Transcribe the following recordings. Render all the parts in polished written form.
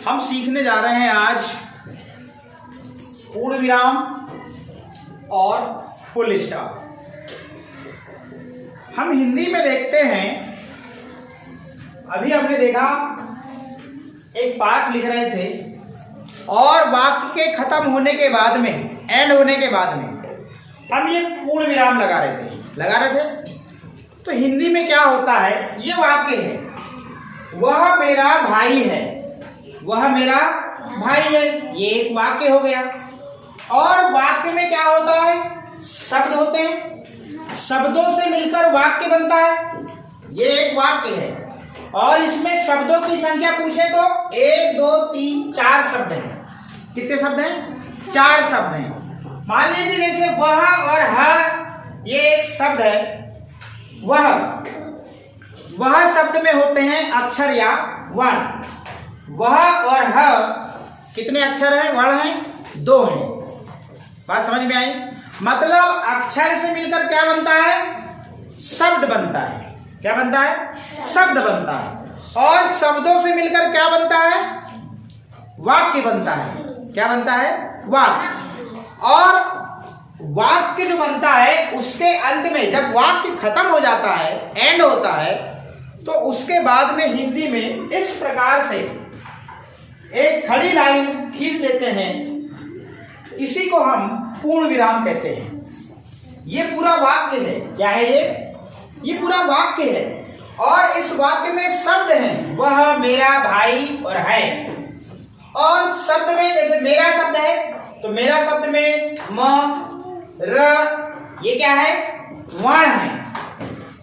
हम सीखने जा रहे हैं आज पूर्ण विराम और फुल स्टॉप। हम हिंदी में देखते हैं, अभी हमने देखा एक पाठ लिख रहे थे और वाक्य के खत्म होने के बाद में, एंड होने के बाद में हम ये पूर्ण विराम लगा रहे थे। तो हिंदी में क्या होता है, ये वाक्य है, वह मेरा भाई है, वह मेरा भाई है, ये एक वाक्य हो गया। और वाक्य में क्या होता है, शब्द होते हैं, शब्दों से मिलकर वाक्य बनता है, ये एक वाक्य है। और इसमें शब्दों की संख्या पूछे तो 1 2 3 4 शब्द हैं। कितने शब्द हैं? 4 शब्द हैं। मान लीजिए जैसे वह और ह, ये एक शब्द है। वह शब्द में होते हैं अक्षर या वर्ण। वह और ह कितने अक्षर हैं, वर्ण हैं, 2 हैं। बात समझ में आई? मतलब अक्षर से मिलकर क्या बनता है, शब्द बनता है। क्या बनता है? शब्द बनता है। और शब्दों से मिलकर क्या बनता है, वाक्य बनता है। क्या बनता है? वाक्य। और वाक्य जो बनता है उसके अंत में जब वाक्य खत्म हो जाता है, एंड होता है, तो उसके बाद में हिंदी में इस प्रकार से एक खड़ी लाइन खींच देते हैं। इसी को हम पूर्ण विराम कहते हैं। ये पूरा वाक्य है। क्या है ये पूरा वाक्य है। और इस वाक्य में शब्द हैं, वह मेरा भाई और है। और शब्द में जैसे मेरा शब्द है तो मेरा शब्द में म र, ये क्या है, वर्ण है।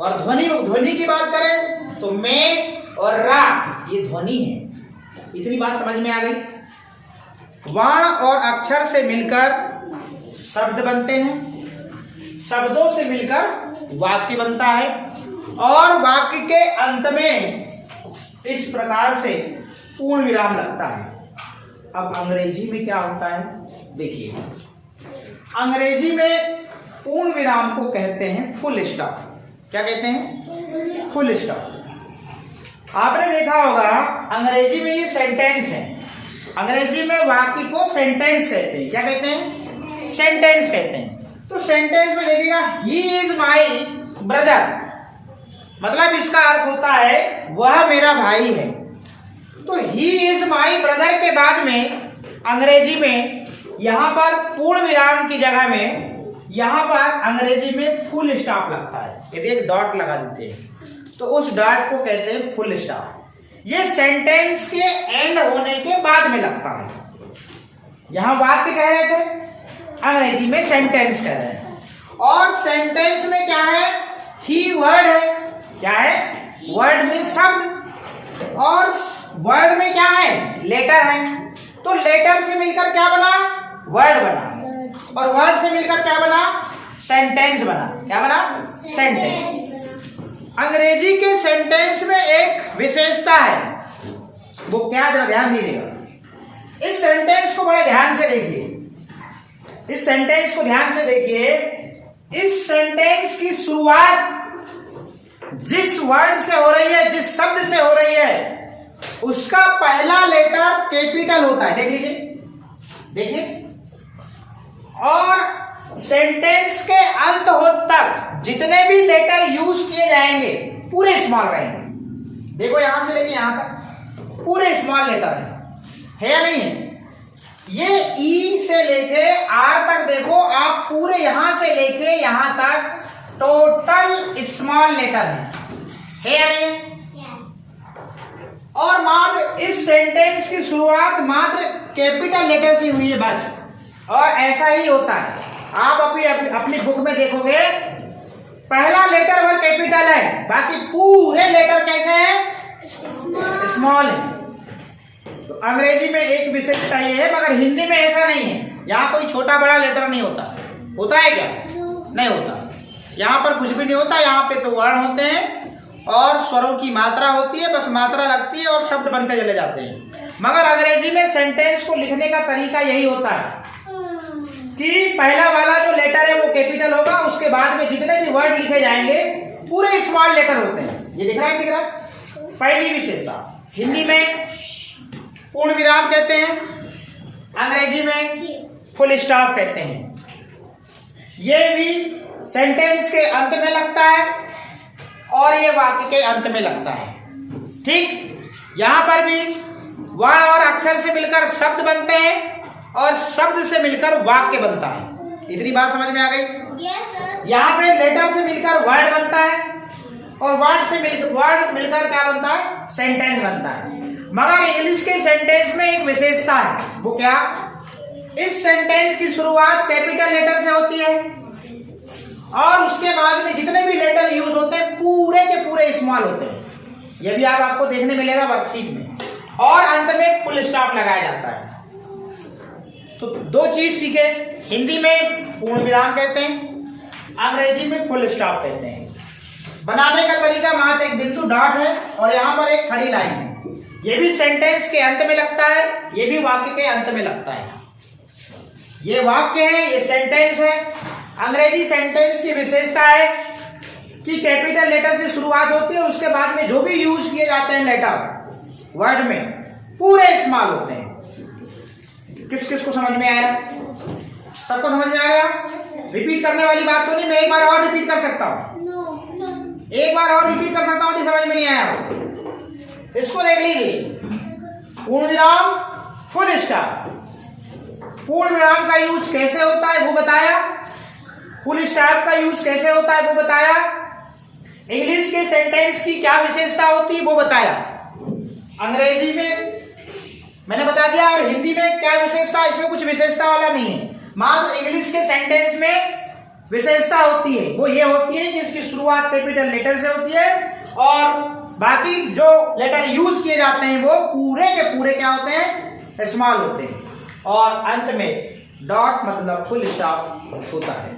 और ध्वनि की बात करें तो में और रा, ये ध्वनि है। इतनी बात समझ में आ गई। वर्ण और अक्षर से मिलकर शब्द बनते हैं, शब्दों से मिलकर वाक्य बनता है। और वाक्य के अंत में इस प्रकार से पूर्ण विराम लगता है। अब अंग्रेजी में क्या होता है, देखिए। अंग्रेजी में पूर्ण विराम को कहते हैं फुल स्टॉप। क्या कहते हैं? Full stop. आपने देखा होगा अंग्रेजी में ये सेंटेंस है। अंग्रेजी में वाक्य को सेंटेंस कहते हैं। क्या कहते हैं? सेंटेंस कहते हैं। तो सेंटेंस में देखिएगा, ही इज माई ब्रदर, मतलब इसका अर्थ होता है वह मेरा भाई है। तो ही इज माई ब्रदर के बाद में अंग्रेजी में यहां पर पूर्ण विराम की जगह में यहां पर अंग्रेजी में फुल स्टॉप लगता है। यदि एक डॉट लगा देते हैं तो उस डॉट को कहते हैं फुल स्टॉप। ये सेंटेंस के एंड होने के बाद में लगता है। यहां वाक्य कह रहे थे, अंग्रेजी में सेंटेंस कह रहे हैं। और सेंटेंस में क्या है, ही वर्ड है। क्या है? वर्ड में शब्द। और वर्ड में क्या है, लेटर है। तो लेटर से मिलकर क्या बना, वर्ड बना। और वर्ड से मिलकर क्या बना, सेंटेंस बना। क्या बना? सेंटेंस। अंग्रेजी के सेंटेंस में एक विशेषता है, वो क्या, जरा ध्यान दीजिएगा। इस सेंटेंस को बड़े ध्यान से देखिए। इस सेंटेंस को ध्यान से देखिए। इस सेंटेंस की शुरुआत जिस वर्ड से हो रही है, जिस शब्द से हो रही है, उसका पहला लेटर कैपिटल होता है। देख लीजिए, देखिए। और सेंटेंस के अंत हो तक जितने भी लेटर यूज किए जाएंगे पूरे स्मॉल रहेंगे। देखो यहां से लेके यहां तक पूरे स्मॉल लेटर है या नहीं है? ये ई से लेके आर तक देखो आप, पूरे यहां से लेके यहां तक टोटल स्मॉल लेटर है या नहीं? और मात्र इस सेंटेंस की शुरुआत मात्र कैपिटल लेटर से हुई है बस। और ऐसा ही होता है, आप अपनी बुक में देखोगे पहला लेटर वर कैपिटल है, बाकी पूरे लेटर कैसे हैं, स्मॉल है। तो अंग्रेजी में एक विशेषता ये है, मगर हिंदी में ऐसा नहीं है। यहाँ कोई छोटा बड़ा लेटर नहीं होता। होता है क्या? नहीं होता। यहाँ पर कुछ भी नहीं होता। यहाँ पे तो वर्ण होते हैं और स्वरों की मात्रा होती है, बस मात्रा लगती है और शब्द बनते चले जाते हैं। मगर अंग्रेजी में सेंटेंस को लिखने का तरीका यही होता है कि पहला वाला जो लेटर है वो कैपिटल होगा, उसके बाद में जितने भी वर्ड लिखे जाएंगे पूरे स्मॉल लेटर होते हैं। ये दिख रहा है? पहली विशेषता। हिंदी में पूर्ण विराम कहते हैं, अंग्रेजी में फुल स्टॉप कहते हैं। ये भी सेंटेंस के अंत में लगता है और ये वाक्य के अंत में लगता है। ठीक, यहां पर भी वर्ण और अक्षर से मिलकर शब्द बनते हैं और शब्द से मिलकर वाक्य बनता है। इतनी बात समझ में आ गई? यहाँ पे लेटर से मिलकर वर्ड बनता है और वर्ड मिलकर क्या बनता है? सेंटेंस बनता है। मगर इंग्लिश के सेंटेंस में एक विशेषता है, वो क्या? इस सेंटेंस की शुरुआत कैपिटल लेटर से होती है और उसके बाद में जितने भी लेटर यूज होते हैं पूरे के पूरे स्मॉल होते हैं। ये भी आपको देखने मिलेगा वर्कशीट में। और अंत में फुल स्टॉप लगाया जाता है। तो दो चीज सीखे, हिंदी में पूर्ण विराम कहते हैं, अंग्रेजी में फुल स्टॉप कहते हैं। बनाने का तरीका मात्र एक बिंदु डॉट है और यहाँ पर एक खड़ी लाइन है। ये भी सेंटेंस के अंत में लगता है, ये भी वाक्य के अंत में लगता है। ये वाक्य है, ये सेंटेंस है। अंग्रेजी सेंटेंस की विशेषता है कि कैपिटल लेटर से शुरुआत होती है और उसके बाद में जो भी यूज किए जाते हैं लेटर वर्ड में पूरे स्मॉल होते हैं। किस किस को समझ में आया? सबको समझ में आ गया? रिपीट करने वाली बात तो नहीं, मैं एक बार और रिपीट कर सकता हूँ। एक बार और रिपीट कर सकता हूँ यदि समझ में नहीं आया। इसको देख लीजिए, पूर्ण विराम, फुल स्टॉप। पूर्ण विराम का यूज कैसे होता है वो बताया, फुल स्टॉप का यूज कैसे होता है वो बताया, इंग्लिश के सेंटेंस की क्या विशेषता होती है वो बताया, अंग्रेजी में मैंने बता दिया, और हिंदी में क्या विशेषता, इसमें कुछ विशेषता वाला नहीं है। मात्र इंग्लिश के सेंटेंस में विशेषता होती है, वो ये होती है कि इसकी शुरुआत कैपिटल लेटर से होती है और बाकी जो लेटर यूज किए जाते हैं वो पूरे के पूरे क्या होते हैं? स्मॉल होते हैं और अंत में डॉट मतलब फुल स्टॉप होता है।